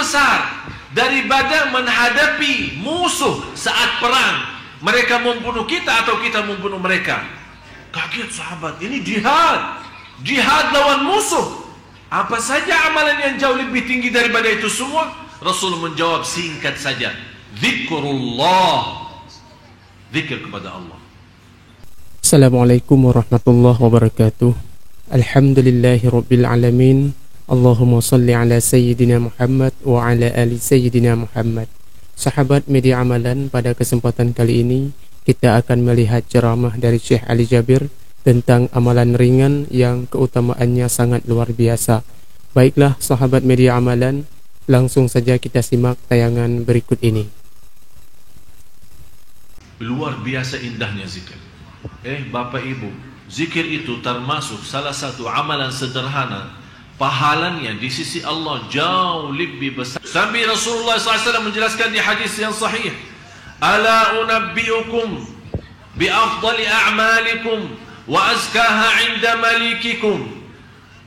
besar daripada menghadapi musuh saat perang. Mereka membunuh kita atau kita membunuh mereka. Kaget sahabat, ini jihad. Jihad lawan musuh. Apa saja amalan yang jauh lebih tinggi daripada itu semua? Rasul menjawab singkat saja, zikrullah. Zikir kepada Allah. Assalamualaikum warahmatullahi wabarakatuh. Alhamdulillahirabbil alamin. Allahumma salli ala sayyidina Muhammad wa ala ali sayyidina Muhammad. Sahabat media amalan, pada kesempatan kali ini kita akan melihat ceramah dari Syekh Ali Jabir tentang amalan ringan yang keutamaannya sangat luar biasa. Baiklah sahabat media amalan, langsung saja kita simak tayangan berikut ini. Luar biasa indahnya zikir. Bapak Ibu, zikir itu termasuk salah satu amalan sederhana. Pahalanya di sisi Allah jauh lebih besar. Sampai Rasulullah SAW menjelaskan di hadis yang sahih, ala unabbiukum bi afdali a'malikum wa azkaha 'inda malikikum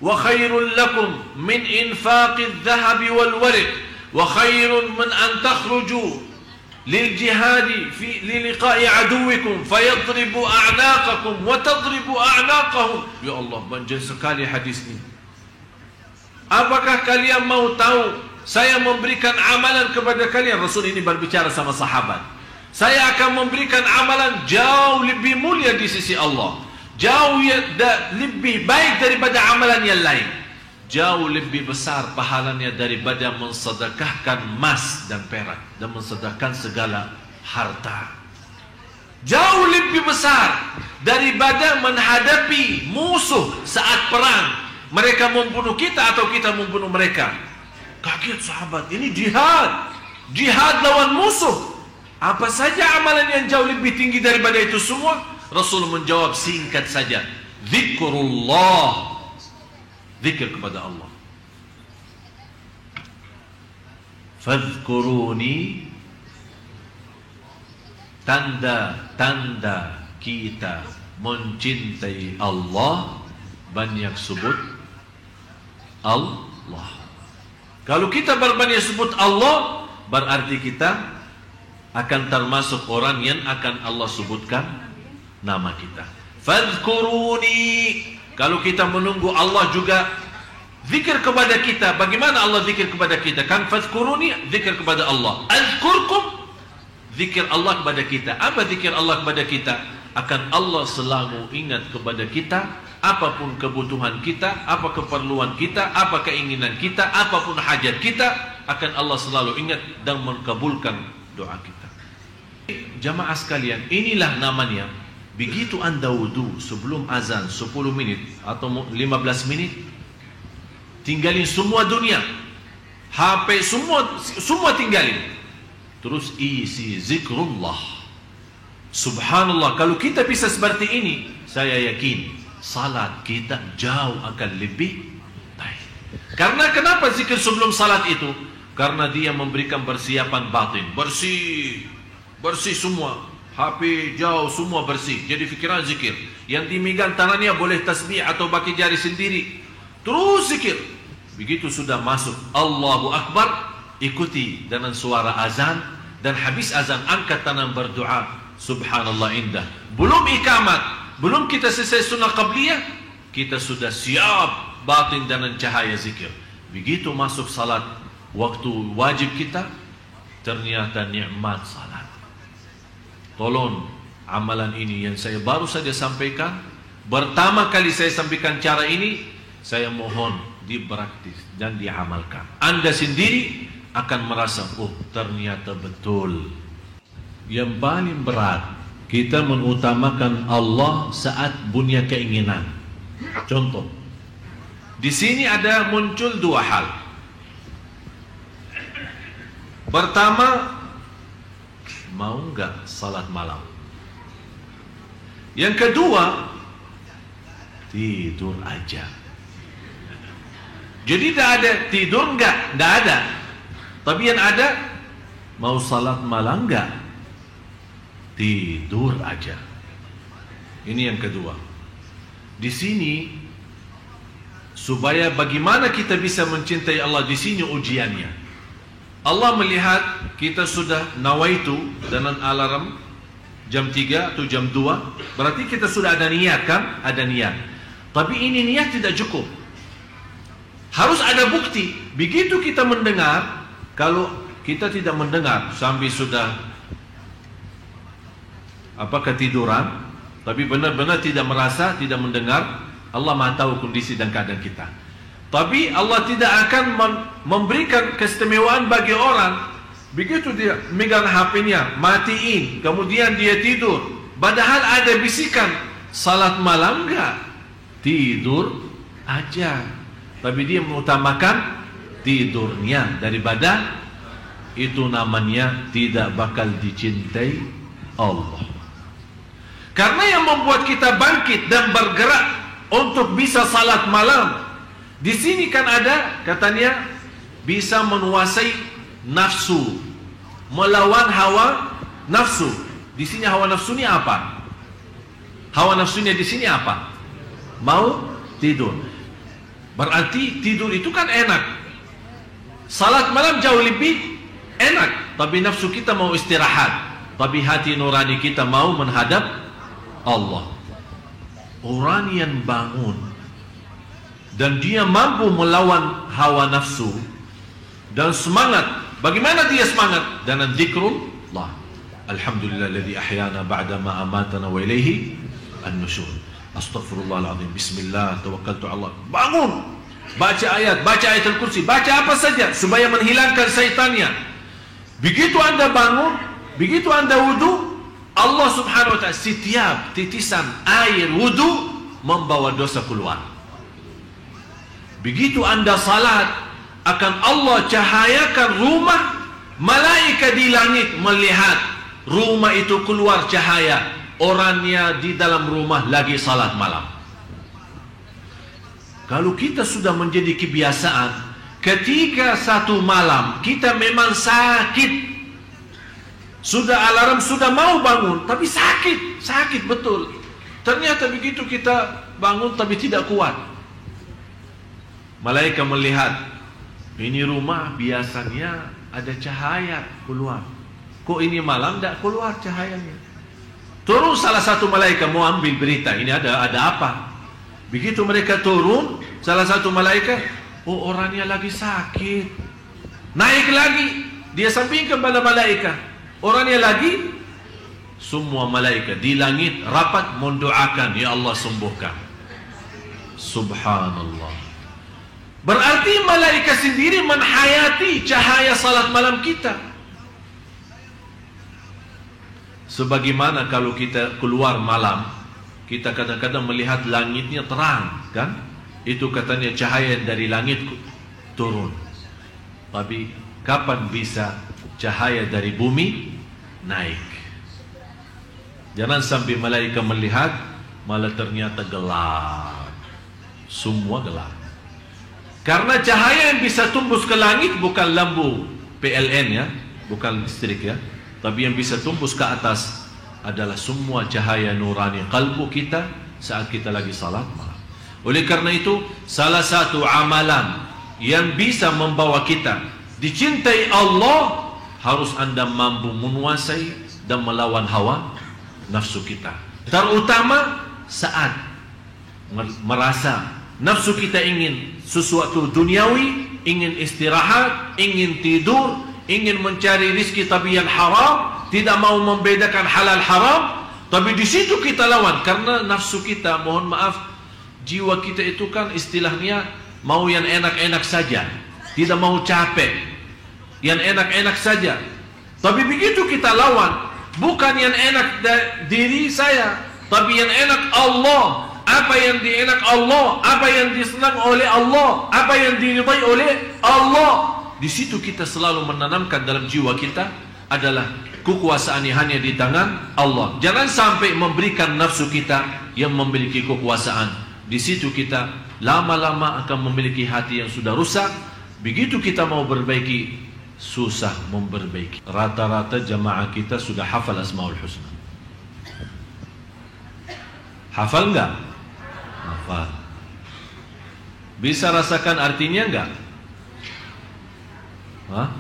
wa khairul lakum min infaqidh dhahabi wal warq wa khairun min an takhruju lil jihadi fi liqa'i aduwikum fayadribu a'naqakum wa tadribu a'naqahum. Ya Allah, banjir sekali hadis ini. Apakah kalian mau tahu saya memberikan amalan kepada kalian? Rasul ini berbicara sama sahabat. Saya akan memberikan amalan jauh lebih mulia di sisi Allah, jauh lebih baik daripada amalan yang lain, jauh lebih besar pahalanya daripada mensedekahkan emas dan perak dan mensedekahkan segala harta. Jauh lebih besar daripada menghadapi musuh saat perang. Mereka membunuh kita atau kita membunuh mereka. Kaget sahabat, ini jihad. Jihad lawan musuh. Apa saja amalan yang jauh lebih tinggi daripada itu semua? Rasul menjawab singkat saja, zikrullah. Zikir kepada Allah. Fadhkuruni, tanda-tanda kita mencintai Allah, banyak sebut Allah. Kalau kita berbanyak sebut Allah, berarti kita akan termasuk orang yang akan Allah sebutkan nama kita. Fadhkuruni. Kalau kita menunggu Allah juga zikir kepada kita, bagaimana Allah zikir kepada kita? Kan fadhkuruni, zikir kepada Allah. Azkurkum, zikir Allah kepada kita. Apa zikir Allah kepada kita? Akan Allah selalu ingat kepada kita. Apapun kebutuhan kita, apa keperluan kita, apa keinginan kita, apapun hajat kita, akan Allah selalu ingat dan mengabulkan doa kita. Jamaah sekalian, inilah namanya, begitu anda wudu sebelum azan 10 menit atau 15 menit, tinggalin semua dunia, HP semua tinggalin, terus isi zikrullah. Subhanallah, kalau kita bisa seperti ini, saya yakin salat kita jauh akan lebih baik. Karena kenapa zikir sebelum salat itu? Karena dia memberikan persiapan batin. Bersih semua. HP jauh semua bersih. Jadi fikiran zikir. Yang dimegang tangannya boleh tasbih atau pakai jari sendiri. Terus zikir. Begitu sudah masuk Allahu Akbar, ikuti dengan suara azan, dan habis azan angkat tangan berdoa. Subhanallah, indah. Belum ikamat, belum kita selesai sunnah qabliyah, kita sudah siap batin dengan cahaya zikir. Begitu masuk salat, waktu wajib kita, ternyata nikmat salat. Tolong, amalan ini yang saya baru saja sampaikan, pertama kali saya sampaikan cara ini, saya mohon dipraktis dan diamalkan. Anda sendiri akan merasa, oh ternyata betul. Yang paling berat, kita mengutamakan Allah saat punya keinginan. Contoh, di sini ada muncul dua hal. Pertama, mau enggak salat malam? Yang kedua, tidur aja. Jadi tidak ada tidur enggak, tidak ada. Tapi yang ada, mau salat malam enggak? Tidur aja. Ini yang kedua. Di sini, supaya bagaimana kita bisa mencintai Allah, di sini ujiannya. Allah melihat kita sudah nawaitu dengan alarm jam 3 atau jam 2, berarti kita sudah ada niat kan? Ada niat. Tapi ini niat tidak cukup. Harus ada bukti. Begitu kita mendengar, kalau kita tidak mendengar sampai sudah ketiduran, tapi benar-benar tidak merasa, tidak mendengar, Allah Maha tahu kondisi dan keadaan kita. Tapi Allah tidak akan memberikan keistimewaan bagi orang. Begitu dia megang HP-nya, matiin, kemudian dia tidur. Padahal ada bisikan, salat malam enggak, tidur aja. Tapi dia mengutamakan tidurnya daripada itu, namanya tidak bakal dicintai Allah. Karena yang membuat kita bangkit dan bergerak untuk bisa salat malam, di sini kan ada katanya bisa menguasai nafsu, melawan hawa nafsu. Di sini hawa nafsu ini apa? Hawa nafsunya di sini apa? Mau tidur. Berarti tidur itu kan enak. Salat malam jauh lebih enak. Tapi nafsu kita mau istirahat. Tapi hati nurani kita mau menghadap Allah. Orang yang bangun dan dia mampu melawan hawa nafsu dan semangat. Bagaimana dia semangat? Dengan zikrullah. Alhamdulillahilladzi ahyana ba'da ma amatana wa ilaihi an-nusyur. Astaghfirullahaladzim, bismillah, tawakkaltu Allah. Bangun, baca ayat al-kursi, baca apa saja supaya menghilangkan syaitannya. Begitu anda bangun, begitu anda wudu, Allah subhanahu wa ta'ala setiap titisan air wudu membawa dosa keluar. Begitu anda salat, akan Allah cahayakan rumah. Malaikat di langit melihat rumah itu keluar cahaya, orangnya di dalam rumah lagi salat malam. Kalau kita sudah menjadi kebiasaan, ketika satu malam kita memang sakit, sudah alarm sudah mau bangun, tapi sakit betul. Ternyata begitu kita bangun tapi tidak kuat. Malaikat melihat, ini rumah biasanya ada cahaya keluar. Kok ini malam tidak keluar cahayanya? Turun salah satu malaikat mau ambil berita, ini ada apa? Begitu mereka turun, salah satu malaikat, oh orangnya lagi sakit. Naik lagi, dia sampaikan kepada malaikat, orangnya lagi. Semua malaikat di langit rapat mendoakan, ya Allah sembuhkan. Subhanallah. Berarti malaikat sendiri menhayati cahaya salat malam kita. Sebagaimana kalau kita keluar malam, kita kadang-kadang melihat langitnya terang, kan? Itu katanya cahaya dari langit turun. Tapi kapan bisa cahaya dari bumi naik? Jangan sampai malaikat melihat malah ternyata gelap. Semua gelap. Karena cahaya yang bisa tembus ke langit bukan lampu PLN ya, bukan listrik ya, tapi yang bisa tembus ke atas adalah semua cahaya nurani kalbu kita saat kita lagi salat malam. Oleh karena itu, salah satu amalan yang bisa membawa kita dicintai Allah, harus anda mampu menguasai dan melawan hawa nafsu kita. Terutama saat merasa nafsu kita ingin sesuatu duniawi, ingin istirahat, ingin tidur, ingin mencari rizki tapi yang haram, tidak mau membedakan halal haram. Tapi di situ kita lawan, karena nafsu kita, mohon maaf, jiwa kita itu kan istilahnya mau yang enak-enak saja, tidak mau capek, yang enak-enak saja. Tapi begitu kita lawan, bukan yang enak diri saya, tapi yang enak Allah. Apa yang dienak Allah, apa yang disenang oleh Allah, apa yang diridai oleh Allah. Di situ kita selalu menanamkan dalam jiwa kita adalah kekuasaan hanya di tangan Allah. Jangan sampai memberikan nafsu kita yang memiliki kekuasaan. Di situ kita lama-lama akan memiliki hati yang sudah rusak. Begitu kita mau perbaiki, susah memperbaiki. Rata-rata jamaah kita sudah hafal Asmaul Husna. Hafal enggak? Hafal. Bisa rasakan artinya enggak? Hah?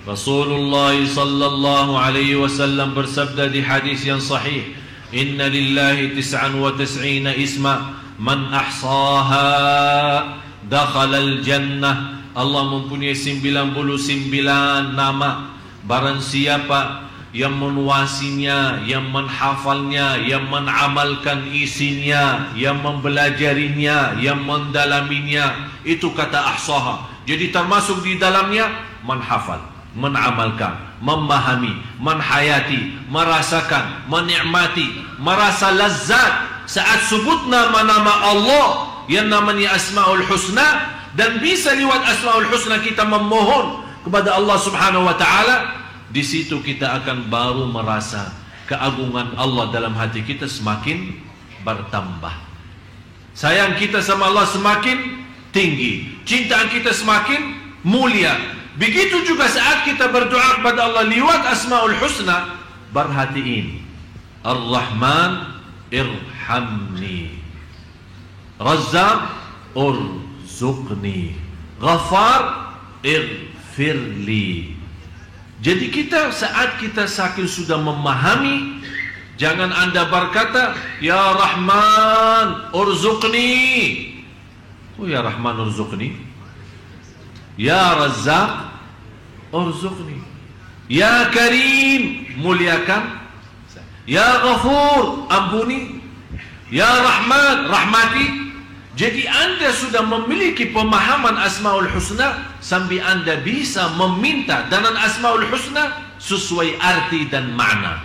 Rasulullah sallallahu alaihi wasallam bersabda di hadis yang sahih, "Inna lillahi 99 isma, man ahsaha dakhala al-jannah." Allah mempunyai 99 nama. Barang siapa yang menguasinya, yang menghafalnya, yang mengamalkan isinya, yang mempelajarinya, yang mendalaminya, itu kata ahsaha. Jadi termasuk di dalamnya menghafal, mengamalkan, memahami, menhayati, merasakan, menikmati, merasa lazat saat sebut nama-nama Allah yang namanya Asmaul Husna, dan bisa lewat Asmaul Husna kita memohon kepada Allah Subhanahu wa taala. Di situ kita akan baru merasa keagungan Allah dalam hati kita semakin bertambah. Sayang kita sama Allah semakin tinggi, cinta kita semakin mulia. Begitu juga saat kita berdoa kepada Allah lewat Asmaul Husna, perhatiin, Ar-Rahman irhamni, Razzaq urzuqni, Ghaffar irfirli. Jadi kita saat kita saking sudah memahami, jangan anda berkata Ya Rahman urzuqni. Oh Ya Rahman urzuqni, Ya Razzaq urzuqni, Ya Karim muliakan, Ya Ghafur ampuni, Ya Rahman rahmati. Jadi anda sudah memiliki pemahaman Asmaul Husna sampai anda bisa meminta dengan Asmaul Husna sesuai arti dan makna.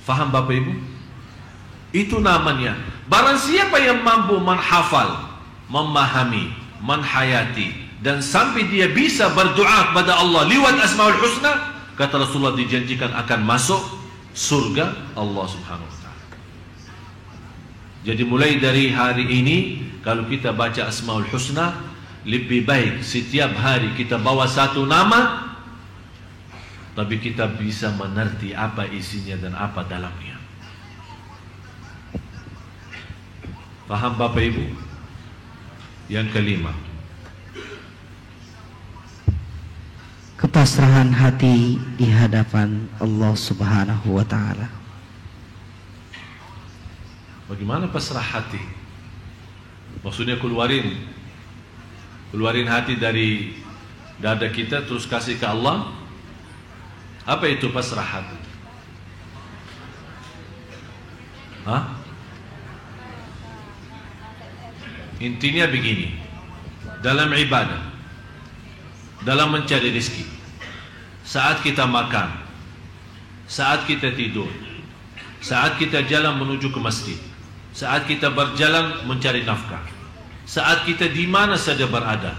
Faham Bapak Ibu? Itu namanya. Barang siapa yang mampu menghafal, memahami, menhayati, dan sampai dia bisa berdoa kepada Allah lewat Asmaul Husna, kata Rasulullah dijanjikan akan masuk surga Allah Subhanahu wa taala. Jadi mulai dari hari ini, kalau kita baca Asmaul Husna, lebih baik setiap hari kita bawa satu nama, tapi kita bisa mengerti apa isinya dan apa dalamnya. Faham Bapak Ibu? Yang kelima, kepasrahan hati di hadapan Allah Subhanahu wa taala. Bagaimana pasrah hati? Maksudnya keluarin hati dari dada kita terus kasih ke Allah. Apa itu pasrah hati? Hah? Intinya begini, dalam ibadah, dalam mencari rezeki, saat kita makan, saat kita tidur, saat kita jalan menuju ke masjid, saat kita berjalan mencari nafkah, saat kita di mana saja berada,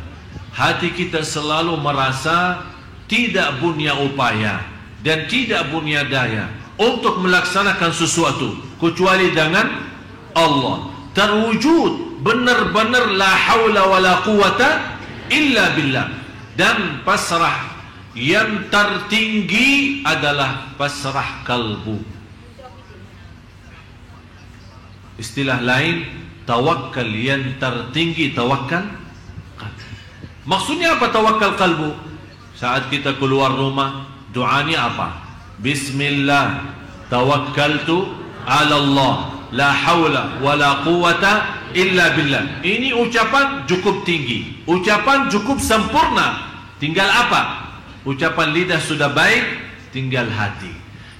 hati kita selalu merasa tidak punya upaya dan tidak punya daya untuk melaksanakan sesuatu kecuali dengan Allah. Terwujud benar-benar la haula wala quwata illa billah. Dan pasrah yang tertinggi adalah pasrah kalbu. Istilah lain, tawakal yang tertinggi, tawakal qalbu. Maksudnya apa tawakal qalbu? Saat kita keluar rumah, doanya apa? Bismillah tawakkaltu ala Allah, la haula wala quwata illa billah. Ini ucapan cukup tinggi, ucapan cukup sempurna. Tinggal apa? Ucapan lidah sudah baik, tinggal hati.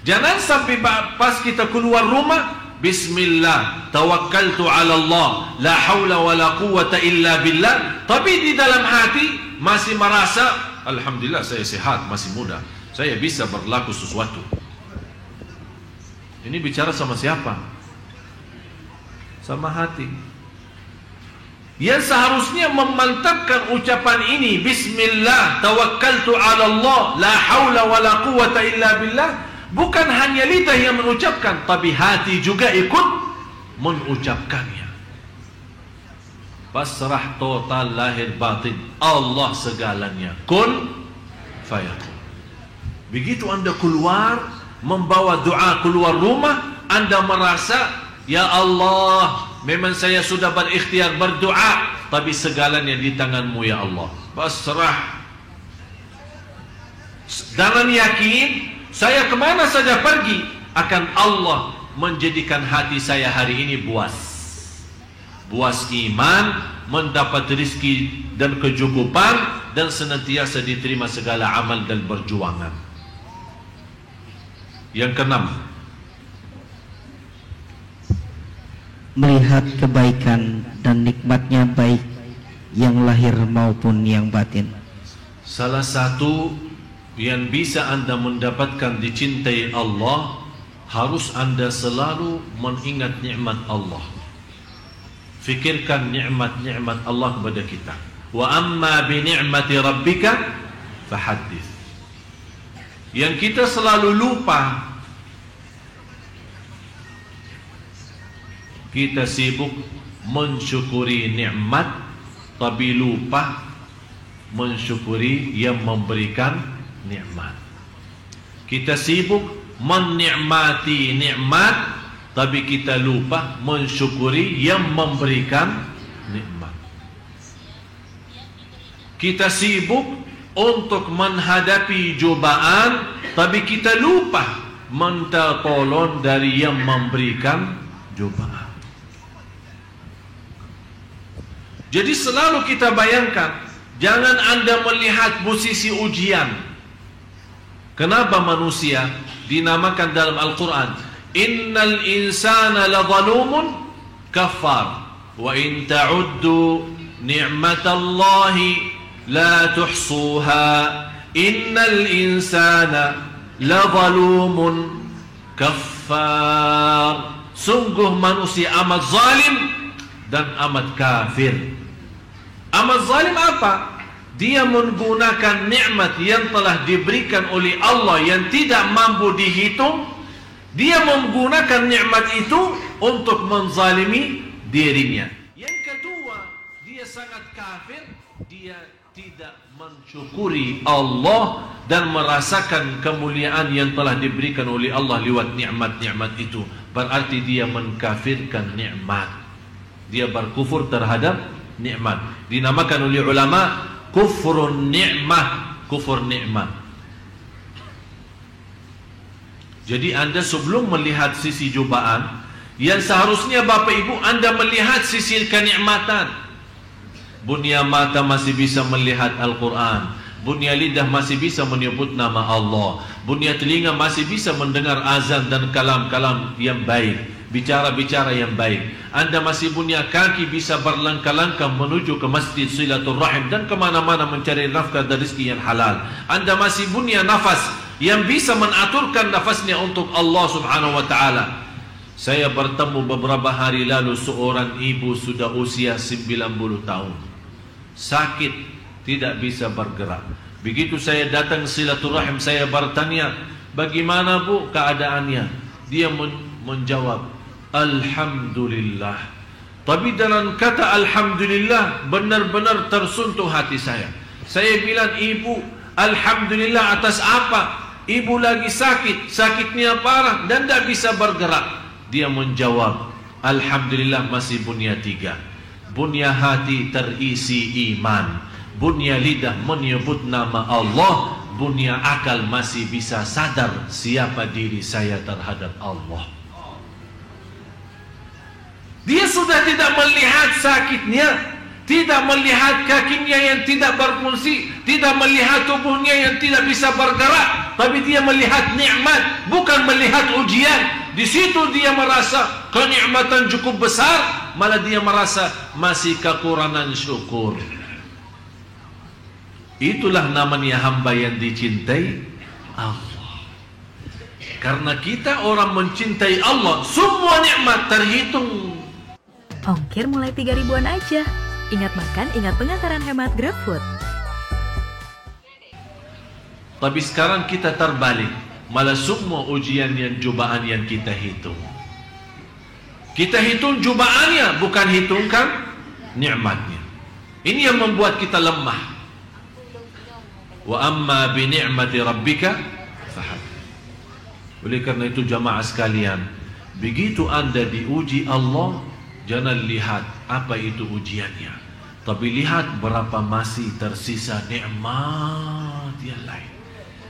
Jangan sampai pas kita keluar rumah, Bismillah tawakkaltu ala Allah, la haula wala quwata illa billah, tapi di dalam hati masih merasa alhamdulillah saya sehat, masih muda, saya bisa berlaku sesuatu. Ini bicara sama siapa? Sama hati. Yang seharusnya memantapkan ucapan ini, Bismillah tawakkaltu ala Allah, la haula wala quwata illa billah, bukan hanya lidah yang mengucapkan, tapi hati juga ikut mengucapkannya. Pasrah total lahir batin, Allah segalanya, kun fayakun. Begitu anda keluar membawa doa keluar rumah, anda merasa ya Allah, memang saya sudah berikhtiar berdoa, tapi segalanya di tanganmu ya Allah. pasrah, dengan yakin saya kemana saja pergi akan Allah menjadikan hati saya hari ini buas iman, mendapat rizki dan kecukupan, dan senantiasa diterima segala amal dan perjuangan. Yang keenam, melihat kebaikan dan nikmatnya baik yang lahir maupun yang batin. salah satu yang bisa Anda mendapatkan dicintai Allah, harus Anda selalu mengingat nikmat Allah. Fikirkan nikmat-nikmat Allah kepada kita. Wa amma bi ni'mati rabbika fahaddits. Yang kita selalu lupa, kita sibuk mensyukuri nikmat, tapi lupa mensyukuri yang memberikan nikmat. Kita sibuk menikmati nikmat, tapi kita lupa mensyukuri yang memberikan nikmat. Kita sibuk untuk menghadapi cobaan, tapi kita lupa minta tolong dari yang memberikan cobaan. Jadi selalu kita bayangkan, jangan Anda melihat posisi ujian. Kenapa manusia dinamakan dalam Al-Quran, innal insana ladzalumun kafar, wa in ta'uddu ni'matallahi la tuhsuha, innal insana ladzalumun kafar. Sungguh manusia amat zalim dan amat kafir. Amat zalim apa? Dia menggunakan nikmat yang telah diberikan oleh Allah yang tidak mampu dihitung. Dia menggunakan nikmat itu untuk menzalimi dirinya. Yang kedua, dia sangat kafir. Dia tidak mensyukuri Allah dan merasakan kemuliaan yang telah diberikan oleh Allah lewat nikmat-nikmat itu. Berarti dia mengkafirkan nikmat. Dia berkufur terhadap nikmat. Dinamakan oleh ulama kufrun ni'mah, kufur nikmat. Jadi Anda sebelum melihat sisi cobaan, yang seharusnya Bapak Ibu Anda melihat sisi kenikmatan. Bunia mata masih bisa melihat Al-Quran, bunia lidah masih bisa menyebut nama Allah, bunia telinga masih bisa mendengar azan dan kalam-kalam yang baik, bicara-bicara yang baik. Anda masih punya kaki bisa berlangkah-langkah menuju ke masjid silaturrahim dan kemana-mana mencari nafkah dan rezeki yang halal. Anda masih punya nafas yang bisa menaturkan nafasnya untuk Allah subhanahu wa ta'ala. Saya bertemu beberapa hari lalu seorang ibu sudah usia 90 tahun, sakit, tidak bisa bergerak. Begitu saya datang silaturrahim, saya bertanya, bagaimana Bu keadaannya? Dia menjawab, Alhamdulillah. Tapi dalam kata Alhamdulillah benar-benar tersentuh hati saya. Saya bilang, Ibu, Alhamdulillah atas apa? Ibu lagi sakit, sakitnya parah dan tidak bisa bergerak. Dia menjawab, Alhamdulillah masih bunya 3. Bunya hati terisi iman, bunya lidah menyebut nama Allah, bunya akal masih bisa sadar siapa diri saya terhadap Allah. Dia sudah tidak melihat sakitnya, tidak melihat kakinya yang tidak berfungsi, tidak melihat tubuhnya yang tidak bisa bergerak, tapi dia melihat nikmat, bukan melihat ujian. Di situ dia merasa kenikmatan cukup besar, malah dia merasa masih kekurangan syukur. Itulah namanya hamba yang dicintai Allah. Karena kita orang mencintai Allah, semua nikmat terhitung. Ongkir mulai 3 ribuan aja. Ingat makan, ingat pengantaran hemat GrabFood. Tapi sekarang kita terbalik, malah semua ujian yang cobaan yang kita hitung. Kita hitung cobaannya, bukan hitungkan nikmatnya. Ini yang membuat kita lemah. Wa amma bi ni'mati rabbika fahaddits. Oleh karena itu jamaah sekalian, begitu Anda diuji Allah, jangan lihat apa itu ujiannya, Tapi lihat berapa masih tersisa nikmat yang lain.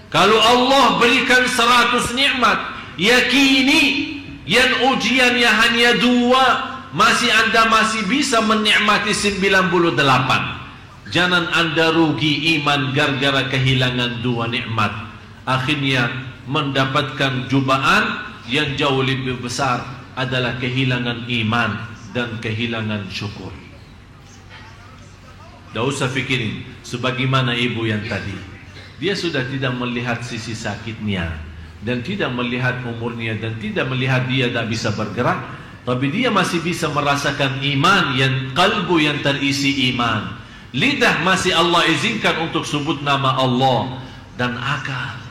Kalau Allah berikan 100 nikmat, yakini yang ujiannya hanya 2, Anda masih bisa menikmati 98. Jangan Anda rugi iman gara-gara kehilangan 2 nikmat. Akhirnya mendapatkan cobaan yang jauh lebih besar adalah kehilangan iman dan kehilangan syukur. Tidak usah fikirin sebagaimana ibu yang tadi. Dia sudah tidak melihat sisi sakitnya dan tidak melihat umurnya dan tidak melihat dia tak bisa bergerak, tapi dia masih bisa merasakan iman, yang kalbu yang terisi iman. Lidah masih Allah izinkan untuk sebut nama Allah, dan akal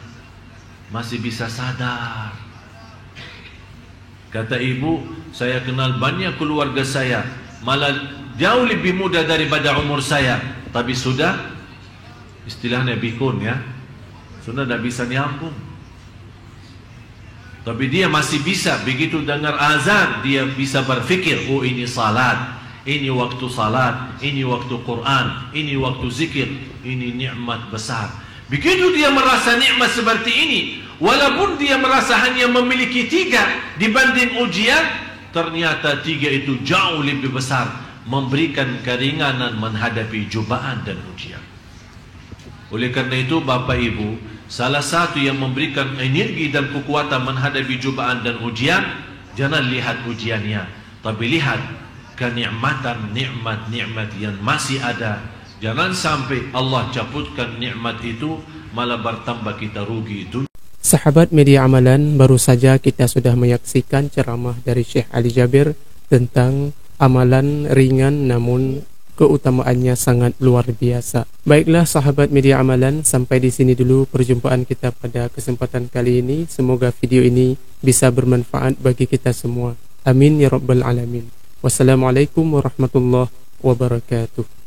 masih bisa sadar. Kata ibu, saya kenal banyak keluarga saya, malah jauh lebih muda daripada umur saya, tapi sudah, istilahnya bikun ya, sudah tidak bisa nyambung. Tapi dia masih bisa, begitu dengar azan, dia bisa berfikir, oh ini salat, ini waktu salat, ini waktu Quran, ini waktu zikir, ini nikmat besar. Begitu dia merasa nikmat seperti ini, walaupun dia merasa hanya memiliki 3 dibanding ujian, ternyata 3 itu jauh lebih besar, memberikan keringanan menghadapi cobaan dan ujian. Oleh karena itu Bapak Ibu, salah satu yang memberikan energi dan kekuatan menghadapi cobaan dan ujian, jangan lihat ujiannya, tapi lihat kenikmatan nikmat-nikmat yang masih ada. Jangan sampai Allah cabutkan nikmat itu, malah bertambah kita rugi itu. Sahabat Media Amalan, baru saja kita sudah menyaksikan ceramah dari Syekh Ali Jabir tentang amalan ringan namun keutamaannya sangat luar biasa. Baiklah sahabat Media Amalan, sampai di sini dulu perjumpaan kita pada kesempatan kali ini. Semoga video ini bisa bermanfaat bagi kita semua. Amin ya rabbal alamin. Wassalamualaikum warahmatullahi wabarakatuh.